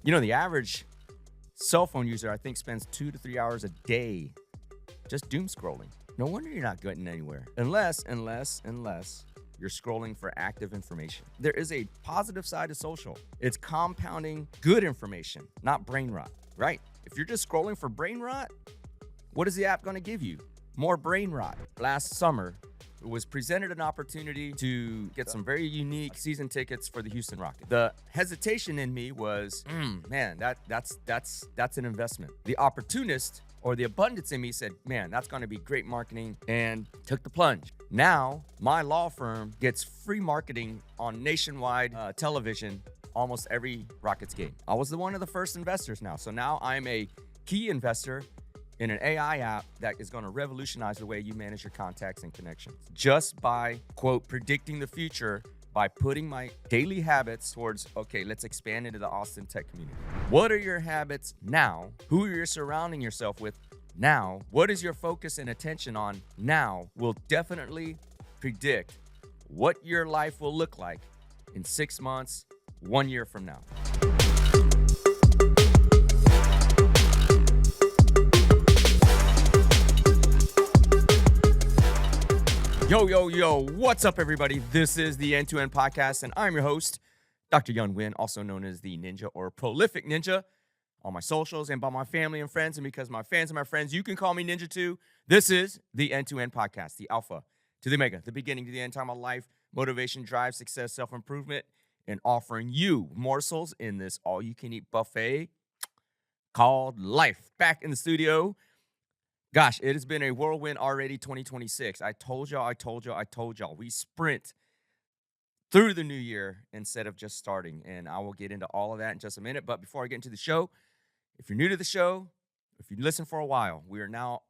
The average cell phone user, I think, spends 2 to 3 hours a day just doom scrolling. No wonder you're not getting anywhere. Unless you're scrolling for active information. There is a positive side to social. It's compounding good information, not brain rot, right? If you're just scrolling for brain rot, what is the app going to give you? More brain rot. Last summer, it was presented an opportunity to get some very unique season tickets for the Houston Rockets. The hesitation in me was, man, that's an investment. The opportunist or the abundance in me said, man, that's going to be great marketing, and took the plunge. Now, my law firm gets free marketing on nationwide television almost every Rockets game. I was one of the first investors now. So now I'm a key investor in an AI app that is going to revolutionize the way you manage your contacts and connections. Just by, quote, predicting the future by putting my daily habits towards, okay, let's expand into the Austin tech community. What are your habits now? Who are you surrounding yourself with now? What is your focus and attention on now will definitely predict what your life will look like in 6 months, 1 year from now. Yo, what's up, everybody? This is the N2N podcast, and I'm your host, Dr. N2N, also known as the Ninja or Prolific Ninja, on my socials and by my family and friends. And because my fans and my friends, you can call me Ninja too. This is the N2N podcast, the Alpha to the Omega, the beginning to the end time of life, motivation, drive, success, self-improvement, and offering you morsels in this all-you-can-eat buffet called life. Back in the studio. Gosh, it has been a whirlwind already, 2026. I told y'all. We sprint through the new year instead of just starting. And I will get into all of that in just a minute. But before I get into the show, if you're new to the show, if you listen for a while, we are now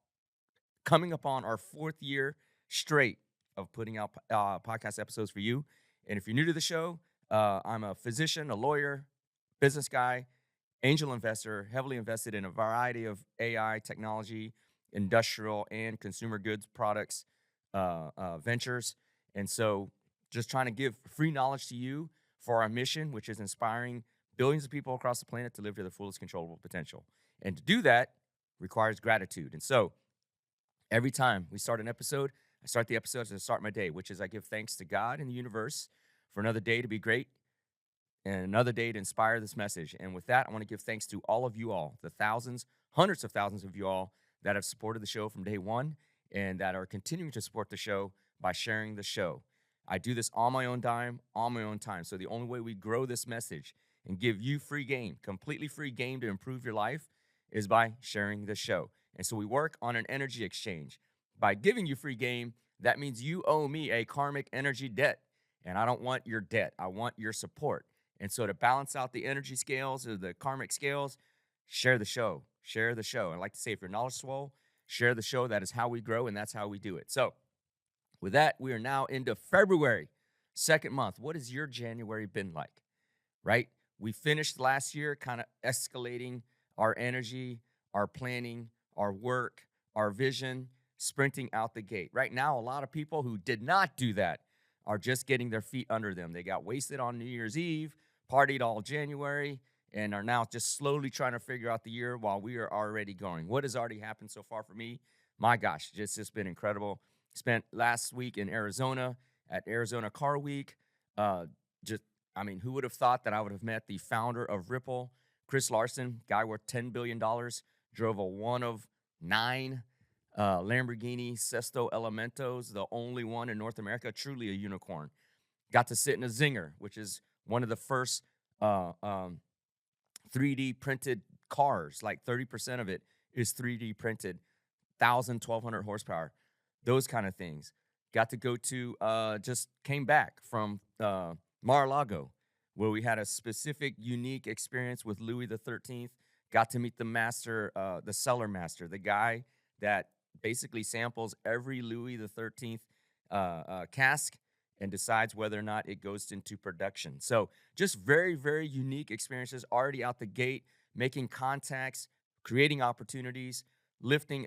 coming upon our 4th year straight of putting out podcast episodes for you. And if you're new to the show, I'm a physician, a lawyer, business guy, angel investor, heavily invested in a variety of AI technology, industrial and consumer goods products, ventures. And so just trying to give free knowledge to you for our mission, which is inspiring billions of people across the planet to live to their fullest controllable potential. And to do that requires gratitude. And so every time we start an episode, I start the episode as I start my day, which is I give thanks to God and the universe for another day to be great and another day to inspire this message. And with that, I want to give thanks to all of you all, the thousands, hundreds of thousands of you all that have supported the show from day one and that are continuing to support the show by sharing the show. I do this on my own dime, on my own time. So the only way we grow this message and give you free game, completely free game to improve your life, is by sharing the show. And so we work on an energy exchange. By giving you free game, that means you owe me a karmic energy debt. And I don't want your debt. I want your support. And so to balance out the energy scales or the karmic scales, share the show. Share the show. I like to say, if you're knowledge swole, share the show. That is how we grow, and that's how we do it. So with that, we are now into February, 2nd month. What has your January been like, right? We finished last year kind of escalating our energy, our planning, our work, our vision, sprinting out the gate. Right now, a lot of people who did not do that are just getting their feet under them. They got wasted on New Year's Eve, partied all January, and are now just slowly trying to figure out the year while we are already going. What has already happened so far for me? My gosh, it's just been incredible. Spent last week in Arizona at Arizona Car Week. Who would have thought that I would have met the founder of Ripple, Chris Larson, guy worth $10 billion, drove a one of 9 Lamborghini Sesto Elementos, the only one in North America, truly a unicorn. Got to sit in a Zinger, which is one of the first 3D printed cars. Like 30% of it is 3D printed, 1,200 horsepower, those kind of things. Got to go to, just came back from Mar-a-Lago, where we had a specific, unique experience with Louis the 13th. Got to meet the master, the cellar master, the guy that basically samples every Louis the 13th cask and decides whether or not it goes into production. So just very, very unique experiences already out the gate, making contacts, creating opportunities,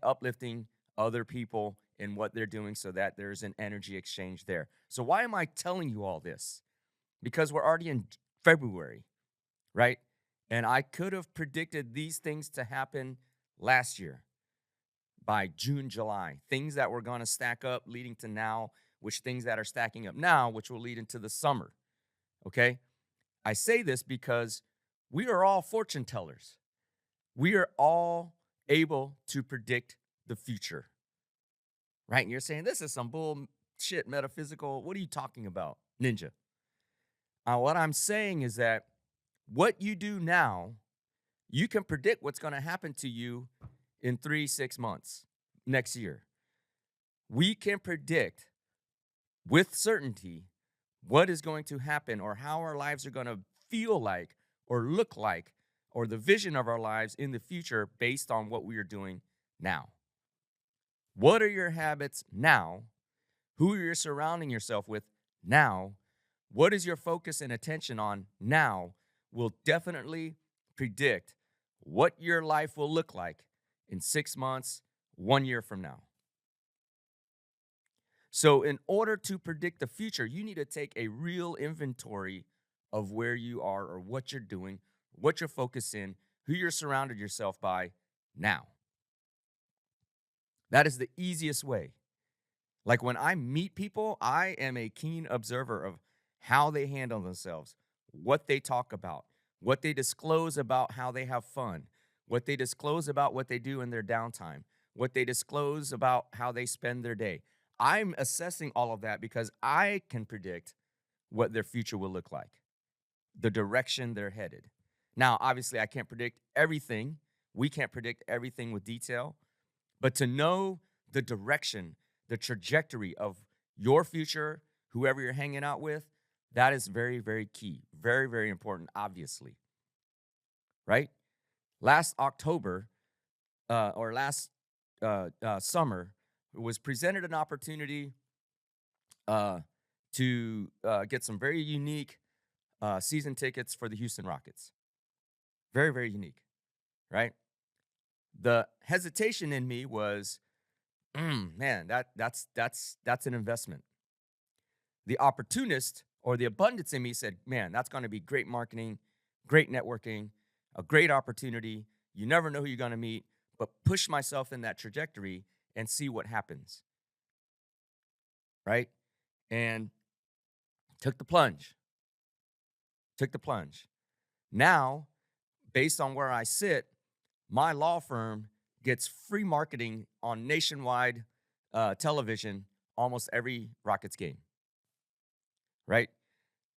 uplifting other people in what they're doing so that there's an energy exchange there. So why am I telling you all this? Because we're already in February, right? And I could have predicted these things to happen last year by June, July. Things that were going to stack up leading to now, which things that are stacking up now, which will lead into the summer. Okay? I say this because we are all fortune tellers. We are all able to predict the future. Right? And you're saying this is some bullshit metaphysical. What are you talking about, ninja? What I'm saying is that what you do now, you can predict what's going to happen to you in 3-6 months, next year. We can predict with certainty what is going to happen or how our lives are going to feel like or look like or the vision of our lives in the future based on what we are doing now. What are your habits now? Who are you surrounding yourself with now? What is your focus and attention on now will definitely predict what your life will look like in 6 months, 1 year from now. So in order to predict the future, you need to take a real inventory of where you are or what you're doing, what you're focused in, who you're surrounded yourself by now. That is the easiest way. Like when I meet people, I am a keen observer of how they handle themselves, what they talk about, what they disclose about how they have fun, what they disclose about what they do in their downtime, what they disclose about how they spend their day. I'm assessing all of that because I can predict what their future will look like, the direction they're headed. Now, obviously, I can't predict everything. We can't predict everything with detail, but to know the direction, the trajectory of your future, whoever you're hanging out with, that is very, very key. Very, very important, obviously. Right? Last October or last summer was presented an opportunity to get some very unique season tickets for the Houston Rockets. Very, very unique, right? The hesitation in me was, man, that's an investment. The opportunist or the abundance in me said, man, that's going to be great marketing, great networking, a great opportunity. You never know who you're going to meet, but push myself in that trajectory and see what happens, right? And took the plunge. Now, based on where I sit, my law firm gets free marketing on nationwide television almost every Rockets game, right?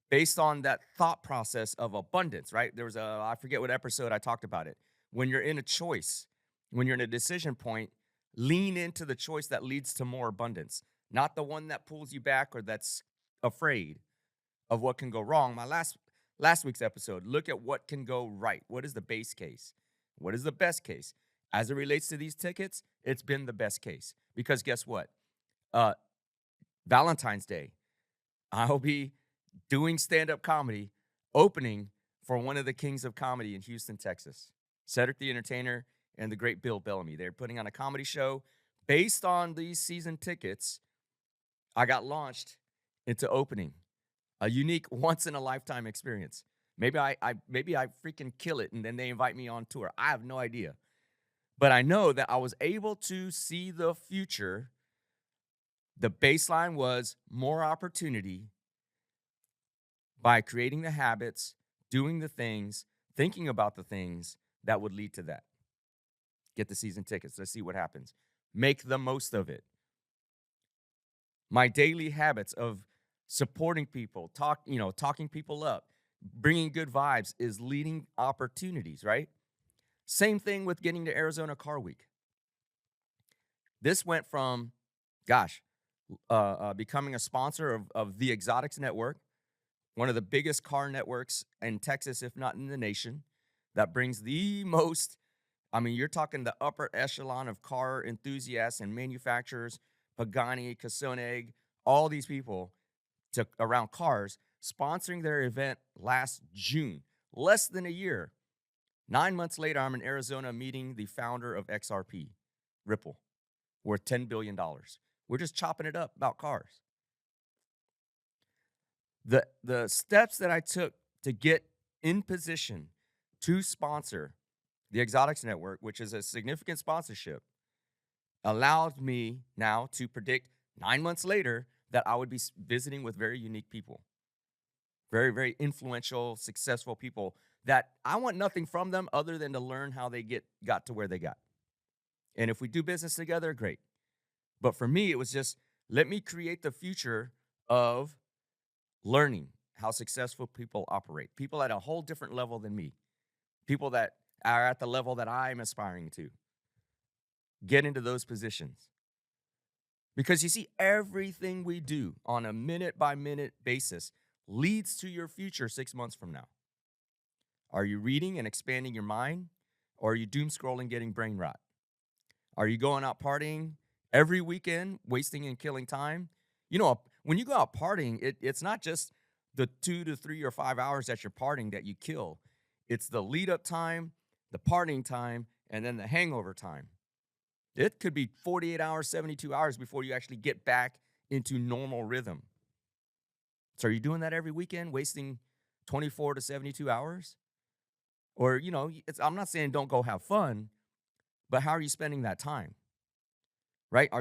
Based on that thought process of abundance, right? There was I forget what episode I talked about it. When you're in a choice, when you're in a decision point, lean into the choice that leads to more abundance, not the one that pulls you back or that's afraid of what can go wrong. My last week's episode, look at what can go right. What is the base case? What is the best case? As it relates to these tickets, it's been the best case because guess what? Valentine's Day, I'll be doing stand-up comedy, opening for one of the kings of comedy in Houston, Texas, Cedric the Entertainer and the great Bill Bellamy. They're putting on a comedy show based on these season tickets. I got launched into opening, a unique once-in-a-lifetime experience. Maybe I freaking kill it, and then they invite me on tour. I have no idea. But I know that I was able to see the future. The baseline was more opportunity by creating the habits, doing the things, thinking about the things that would lead to that. Get the season tickets. Let's see what happens. Make the most of it. My daily habits of supporting people, talking people up, bringing good vibes is leading opportunities, right? Same thing with getting to Arizona Car Week. This went from, becoming a sponsor of the Exotics Network, one of the biggest car networks in Texas, if not in the nation, that brings the most, you're talking the upper echelon of car enthusiasts and manufacturers, Pagani, Koenig, all these people around cars, sponsoring their event last June, less than a year. 9 months later, I'm in Arizona meeting the founder of XRP, Ripple, worth $10 billion. We're just chopping it up about cars. The steps that I took to get in position to sponsor the Exotics Network, which is a significant sponsorship, allowed me now to predict 9 months later that I would be visiting with very unique people, very, very influential, successful people that I want nothing from them other than to learn how they got to where they got. And if we do business together, great. But for me, it was just let me create the future of learning how successful people operate, people at a whole different level than me, people that are at the level that I'm aspiring to get into those positions. Because you see, everything we do on a minute by minute basis leads to your future 6 months from now. Are you reading and expanding your mind? Or are you doom scrolling, getting brain rot? Are you going out partying every weekend, wasting and killing time? You know, when you go out partying, it's not just the 2 to 3 or 5 hours that you're partying that you kill. It's the lead up time, the partying time, and then the hangover time. It could be 48 hours, 72 hours before you actually get back into normal rhythm. So are you doing that every weekend, wasting 24 to 72 hours? Or, you know, I'm not saying don't go have fun, but how are you spending that time? Right?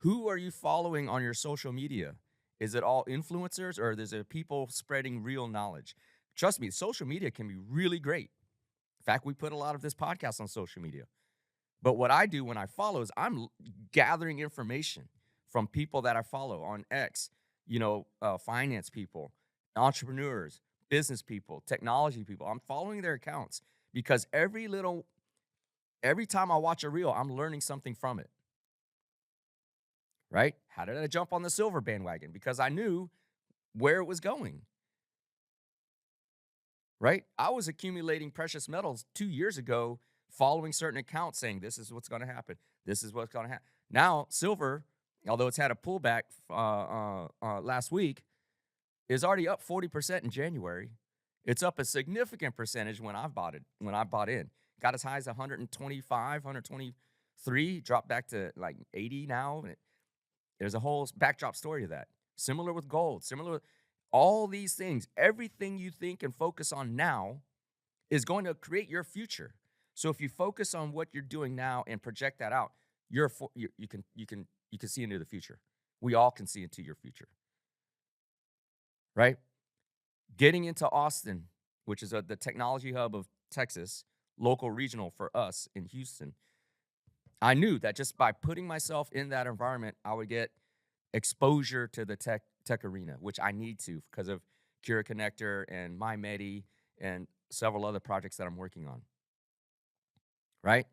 Who are you following on your social media? Is it all influencers or is it people spreading real knowledge? Trust me, social media can be really great. In fact, we put a lot of this podcast on social media. But what I do when I follow is I'm gathering information from people that I follow on X, finance people, entrepreneurs, business people, technology people. I'm following their accounts because every time I watch a reel, I'm learning something from it. Right? How did I jump on the silver bandwagon? Because I knew where it was going. Right? I was accumulating precious metals 2 years ago, following certain accounts saying this is what's going to happen. This is what's going to happen. Now, silver, although it's had a pullback last week, is already up 40% in January. It's up a significant percentage when I bought in. Got as high as 125, 123, dropped back to like 80 now. There's a whole backdrop story to that. Similar with gold, similar with all these things. Everything you think and focus on now is going to create your future. So if you focus on what you're doing now and project that out, you can see into the future. We all can see into your future. Right? Getting into Austin, which is the technology hub of Texas, local regional for us in Houston, I knew that just by putting myself in that environment, I would get exposure to the tech arena, which I need to because of Cura Connector and MyMedi and several other projects that I'm working on. Right?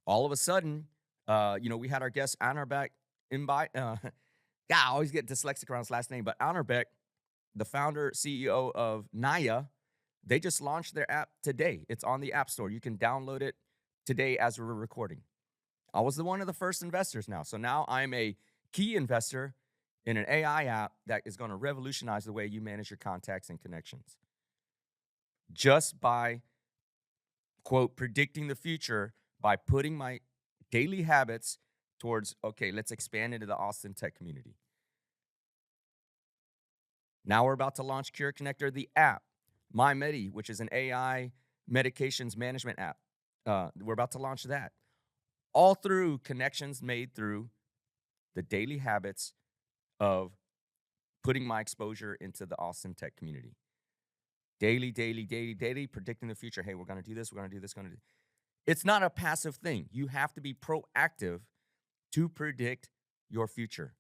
All of a sudden, we had our guest Anarbeck invite. I always get dyslexic around his last name, but Anarbeck, the founder, CEO of Naya, they just launched their app today. It's on the App Store. You can download it today as we're recording. I was one of the first investors now. So now I'm a key investor in an AI app that is going to revolutionize the way you manage your contacts and connections. Just by, quote, predicting the future by putting my daily habits towards, okay, let's expand into the Austin tech community. Now we're about to launch Cure Connector, the app. MyMedi, which is an AI medications management app. We're about to launch that. All through connections made through the daily habits of putting my exposure into the Austin tech community. Daily, predicting the future. Hey, we're going to do this, we're going to do this, going to do. It's not a passive thing. You have to be proactive to predict your future,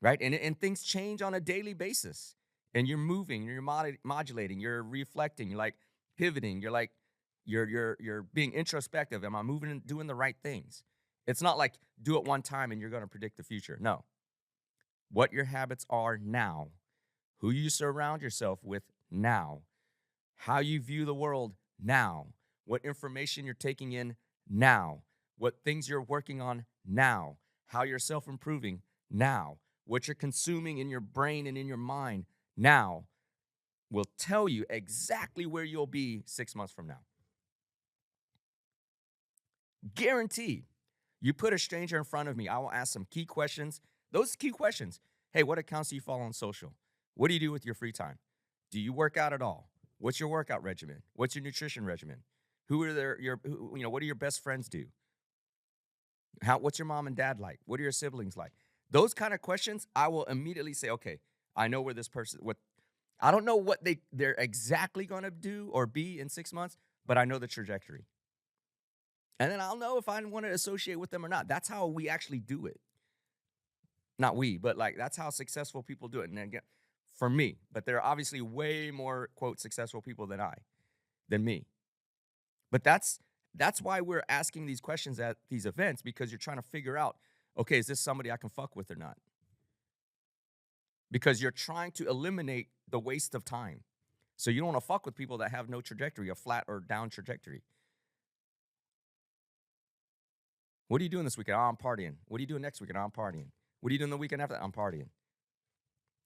right? And things change on a daily basis. And you're moving, you're modulating, you're reflecting, you're like pivoting, you're like, you're being introspective. Am I moving and doing the right things? It's not like do it one time and you're going to predict the future. No. What your habits are now, who you surround yourself with now, how you view the world now, what information you're taking in now, what things you're working on now, how you're self-improving now, what you're consuming in your brain and in your mind now will tell you exactly where you'll be 6 months from now. Guaranteed. You put a stranger in front of me, I will ask some key questions. Those key questions. Hey, what accounts do you follow on social? What do you do with your free time? Do you work out at all? What's your workout regimen? What's your nutrition regimen? Who are what do your best friends do? What's your mom and dad like? What are your siblings like? Those kind of questions, I will immediately say, okay, I know where this person, I don't know what they're exactly going to do or be in 6 months, but I know the trajectory. And then I'll know if I want to associate with them or not. That's how we actually do it. Not we, but like that's how successful people do it. And again, for me, but there are obviously way more quote successful people than me. But that's why we're asking these questions at these events, because you're trying to figure out, okay, is this somebody I can fuck with or not? Because you're trying to eliminate the waste of time. So you don't want to fuck with people that have no trajectory, a flat or down trajectory. What are you doing this weekend? Oh, I'm partying. What are you doing next weekend? Oh, I'm partying. What are you doing the weekend after that? I'm partying.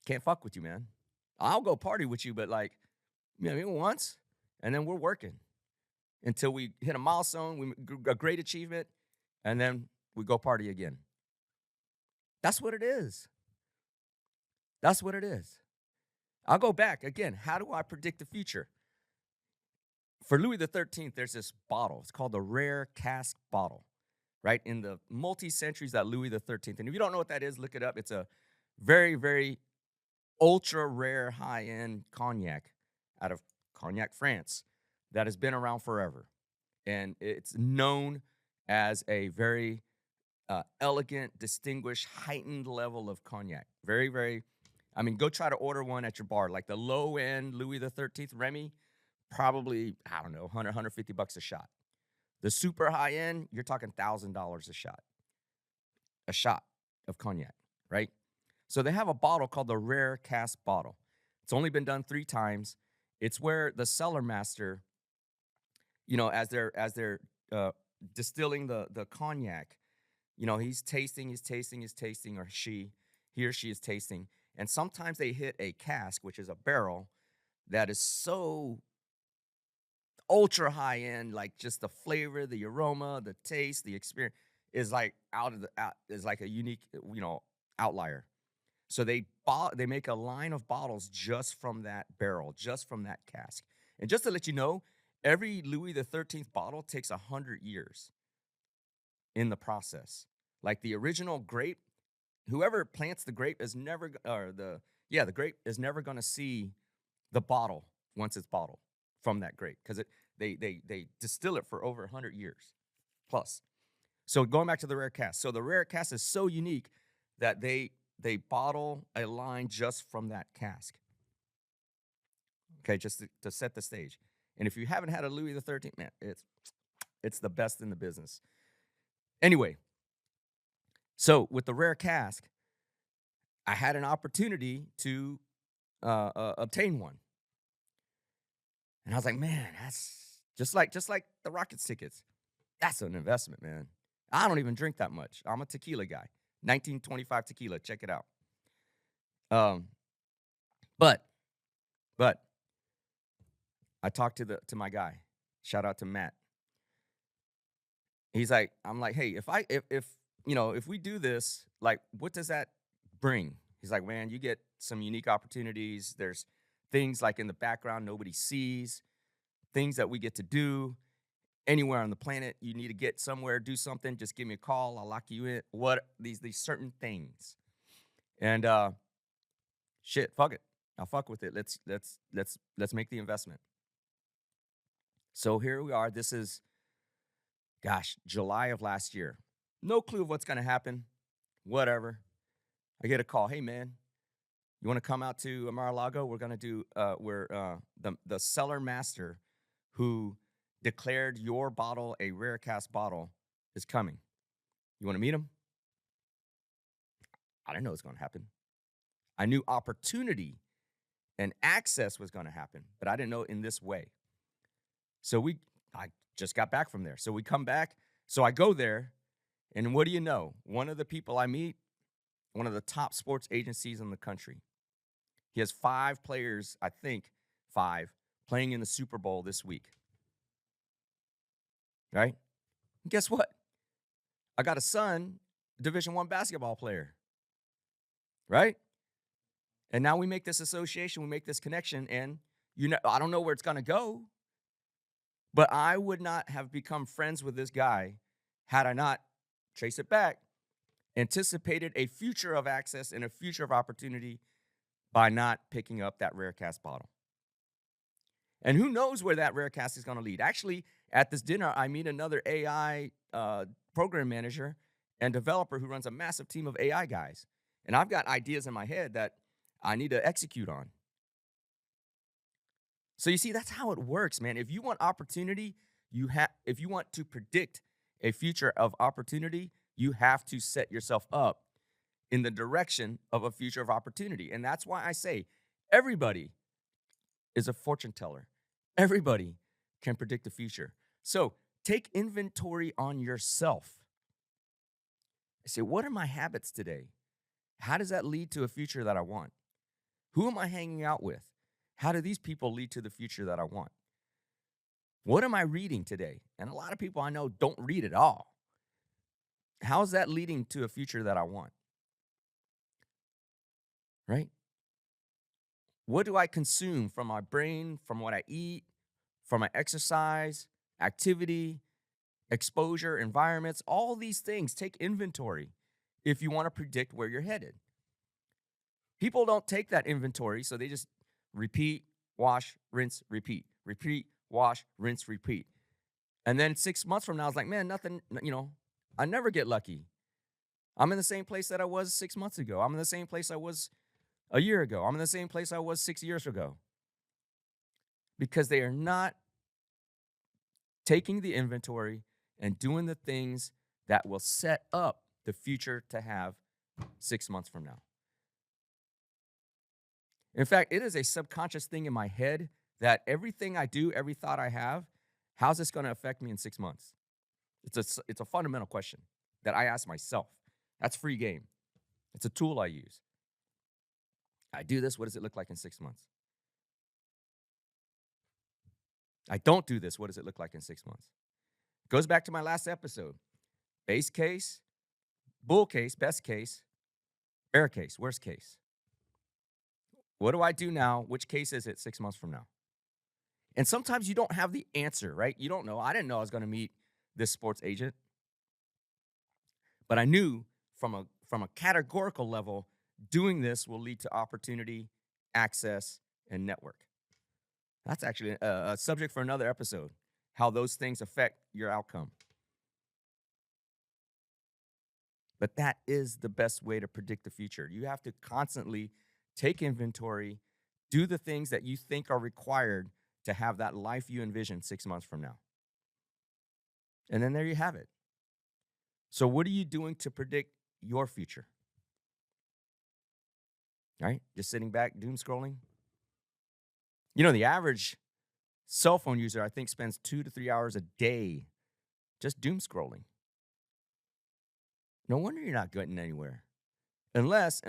Can't fuck with you, man. I'll go party with you, but like, maybe once, and then we're working until we hit a milestone, a great achievement, and then we go party again. That's what it is. That's what it is. I'll go back again. How do I predict the future? For Louis XIII, there's this bottle. It's called the rare cask bottle, right? In the multi-centuries that Louis XIII, and if you don't know what that is, look it up. It's a very, very ultra rare high-end cognac out of Cognac, France, that has been around forever. And it's known as a very elegant, distinguished, heightened level of cognac. Very, very, I mean, go try to order one at your bar. Like the low-end Louis XIII Remy, probably, I don't know, 100, 150 bucks a shot. The super high-end, you're talking $1,000 a shot of cognac, right? So they have a bottle called the rare cask bottle. It's only been done 3 times. It's where the cellar master, as they're distilling the cognac, he's tasting, or he or she is tasting. And sometimes they hit a cask, which is a barrel that is so ultra high end, like just the flavor, the aroma, the taste, the experience is like is like a unique, outlier. So they make a line of bottles just from that barrel, just from that cask. And just to let you know, every Louis XIII bottle takes 100 years in the process. Like the original grape, whoever plants the grape is never, the grape is never going to see the bottle once it's bottled from that grape, because they distill it for over 100 years plus. So going back to the rare cask. So the rare cask is so unique that they bottle a line just from that cask. Okay, just to set the stage. And if you haven't had a Louis XIII, man, it's the best in the business. Anyway, so with the rare cask, I had an opportunity to obtain one. And I was like, man, that's just like the Rockets tickets. That's an investment, man. I don't even drink that much. I'm a tequila guy. 1925 tequila. Check it out. But I talked to my guy. Shout out to Matt. I'm like, hey, if we do this, like, what does that bring? He's like, man, you get some unique opportunities. There's things like in the background nobody sees, things that we get to do anywhere on the planet. You need to get somewhere, do something, just give me a call. I'll lock you in. What these certain things. And shit, fuck it. I'll fuck with it. Let's make the investment. So here we are. This is, July of last year. No clue of what's going to happen. Whatever. I get a call. Hey, man, you want to come out to Mar-a-Lago? We're going to do, the cellar master who declared your bottle a rare cask bottle is coming. You want to meet him? I didn't know it was going to happen. I knew opportunity and access was going to happen, but I didn't know in this way. So I just got back from there. So we come back. So I go there, and what do you know? One of the people I meet, one of the top sports agencies in the country. He has 5 players, I think 5, playing in the Super Bowl this week. Right? And guess what? I got a son, Division I basketball player. Right? And now we make this association, we make this connection, and I don't know where it's going to go, but I would not have become friends with this guy had I not, trace it back, anticipated a future of access and a future of opportunity by not picking up that rare cast bottle. And who knows where that rare cast is going to lead. Actually, at this dinner, I meet another AI program manager and developer who runs a massive team of AI guys. And I've got ideas in my head that I need to execute on. So you see, that's how it works, man. If you want opportunity, if you want to predict a future of opportunity, you have to set yourself up in the direction of a future of opportunity. And that's why I say everybody is a fortune teller. Everybody can predict the future. So take inventory on yourself. I say, what are my habits today? How does that lead to a future that I want? Who am I hanging out with? How do these people lead to the future that I want? What am I reading today? And a lot of people I know don't read at all. How is that leading to a future that I want? Right? What do I consume from my brain, from what I eat, from my exercise, activity, exposure, environments, all these things? Take inventory if you want to predict where you're headed. People don't take that inventory, so they just repeat, wash, rinse, repeat, repeat, wash, rinse, repeat. And then 6 months from now, it's like, man, nothing, I never get lucky. I'm in the same place that I was 6 months ago. I'm in the same place I was a year ago. I'm in the same place I was 6 years ago. Because they are not taking the inventory and doing the things that will set up the future to have 6 months from now. In fact, it is a subconscious thing in my head that everything I do, every thought I have, how's this going to affect me in 6 months? It's a fundamental question that I ask myself. That's free game. It's a tool I use. I do this, what does it look like in 6 months? I don't do this, what does it look like in 6 months? Goes back to my last episode. Base case, bull case, best case, bear case, worst case. What do I do now? Which case is it 6 months from now? And sometimes you don't have the answer, right? You don't know. I didn't know I was going to meet this sports agent. But I knew from a categorical level, doing this will lead to opportunity, access, and network. That's actually a subject for another episode, how those things affect your outcome. But that is the best way to predict the future. You have to constantly take inventory, do the things that you think are required to have that life you envision 6 months from now. And then there you have it. So what are you doing to predict your future? Right? Just sitting back, doom scrolling? The average cell phone user, I think, spends 2 to 3 hours a day just doom scrolling. No wonder you're not getting anywhere. Unless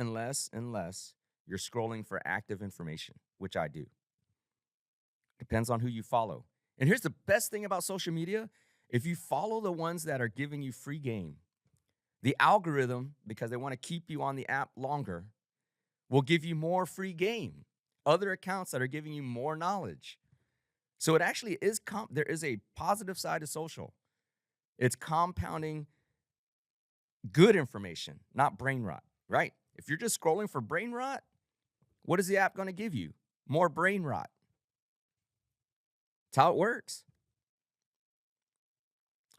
you're scrolling for active information, which I do. Depends on who you follow. And here's the best thing about social media. If you follow the ones that are giving you free game, the algorithm, because they want to keep you on the app longer, will give you more free game. Other accounts that are giving you more knowledge. So it actually is, there is a positive side to social. It's compounding good information, not brain rot, right? If you're just scrolling for brain rot, what is the app going to give you? More brain rot. That's how it works.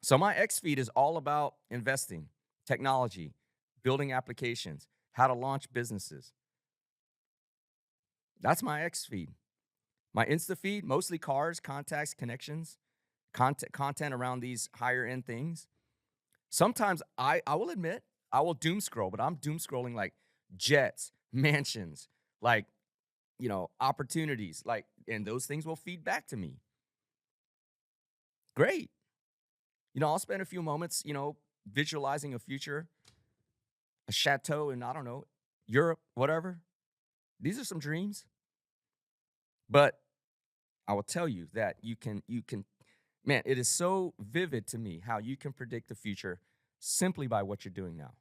So my X feed is all about investing, technology, building applications, how to launch businesses. That's my X feed. My Insta feed, mostly cars, contacts, connections, content around these higher end things. Sometimes I will admit, I will doom scroll, but I'm doom scrolling like jets, mansions, like, opportunities, and those things will feed back to me. Great. I'll spend a few moments, visualizing a future, a chateau in, I don't know, Europe, whatever. These are some dreams. But I will tell you that you can, man, it is so vivid to me how you can predict the future simply by what you're doing now.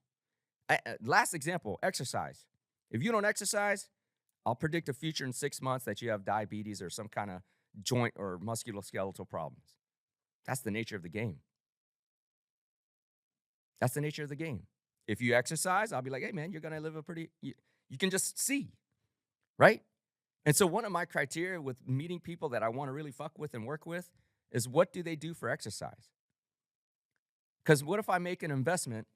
Last example, exercise. If you don't exercise, I'll predict a future in 6 months that you have diabetes or some kind of joint or musculoskeletal problems. That's the nature of the game. That's the nature of the game. If you exercise, I'll be like, hey, man, you're going to live a pretty, you can just see, right? And so one of my criteria with meeting people that I want to really fuck with and work with is what do they do for exercise? Because what if I make an investment,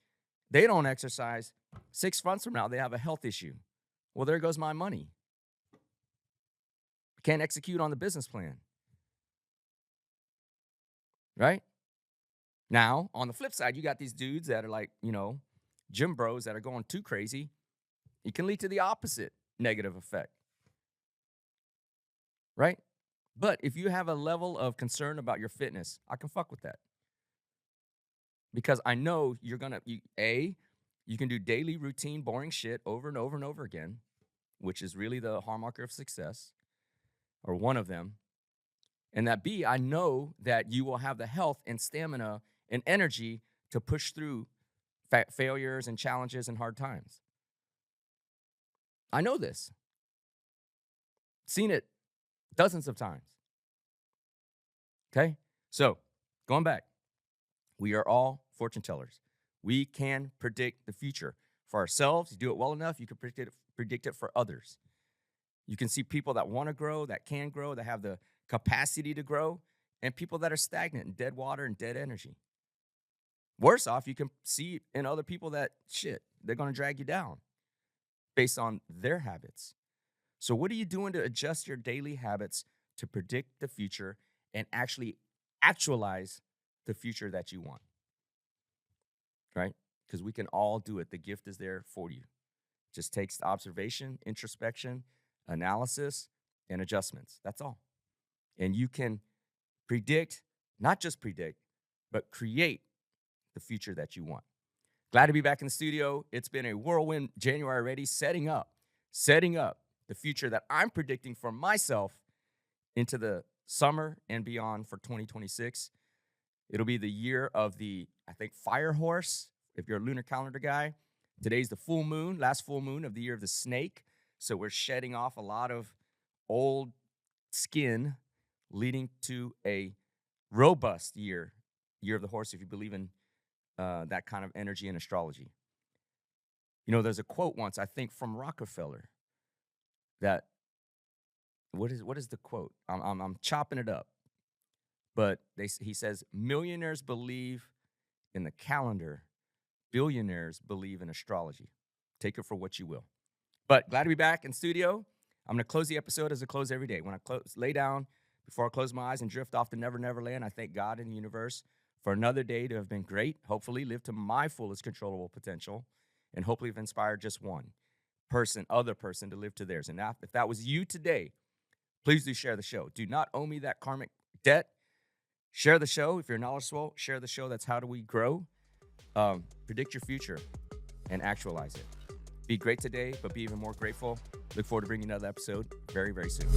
they don't exercise, 6 months from now, they have a health issue. Well, there goes my money. Can't execute on the business plan. Right? Now, on the flip side, you got these dudes that are like, gym bros that are going too crazy. It can lead to the opposite negative effect. Right? But if you have a level of concern about your fitness, I can fuck with that. Because I know you're going to, you can do daily routine, boring shit over and over and over again, which is really the hallmark of success, or one of them. And that B, I know that you will have the health and stamina and energy to push through failures and challenges and hard times. I know this. Seen it dozens of times. Okay? So, going back, we are all fortune tellers. We can predict the future for ourselves. You do it well enough, you can predict it for others. You can see people that want to grow, that can grow, that have the capacity to grow, and people that are stagnant and dead water and dead energy. Worse off, you can see in other people that, they're going to drag you down based on their habits. So what are you doing to adjust your daily habits to predict the future and actually actualize the future that you want? Right? Because we can all do it. The gift is there for you. Just takes observation, introspection, analysis, and adjustments. That's all. And you can predict, not just predict, but create the future that you want. Glad to be back in the studio. It's been a whirlwind January already, setting up the future that I'm predicting for myself into the summer and beyond for 2026. It'll be the year of the, fire horse, if you're a lunar calendar guy. Today's the full moon, last full moon of the year of the snake. So we're shedding off a lot of old skin, leading to a robust year of the horse, if you believe in that kind of energy in astrology. There's a quote once, I think, from Rockefeller that, what is the quote? I'm chopping it up. But he says, millionaires believe in the calendar, billionaires believe in astrology. Take it for what you will. But glad to be back in studio. I'm going to close the episode as I close every day. When I lay down, before I close my eyes and drift off to Never Never Land, I thank God and the universe for another day to have been great. Hopefully live to my fullest controllable potential, and hopefully have inspired just one other person to live to theirs. And if that was you today, please do share the show. Do not owe me that karmic debt. Share the show. If you're knowledgeable, share the show. That's how do we grow. Predict your future and actualize it. Be great today, but be even more grateful. Look forward to bringing another episode very, very soon.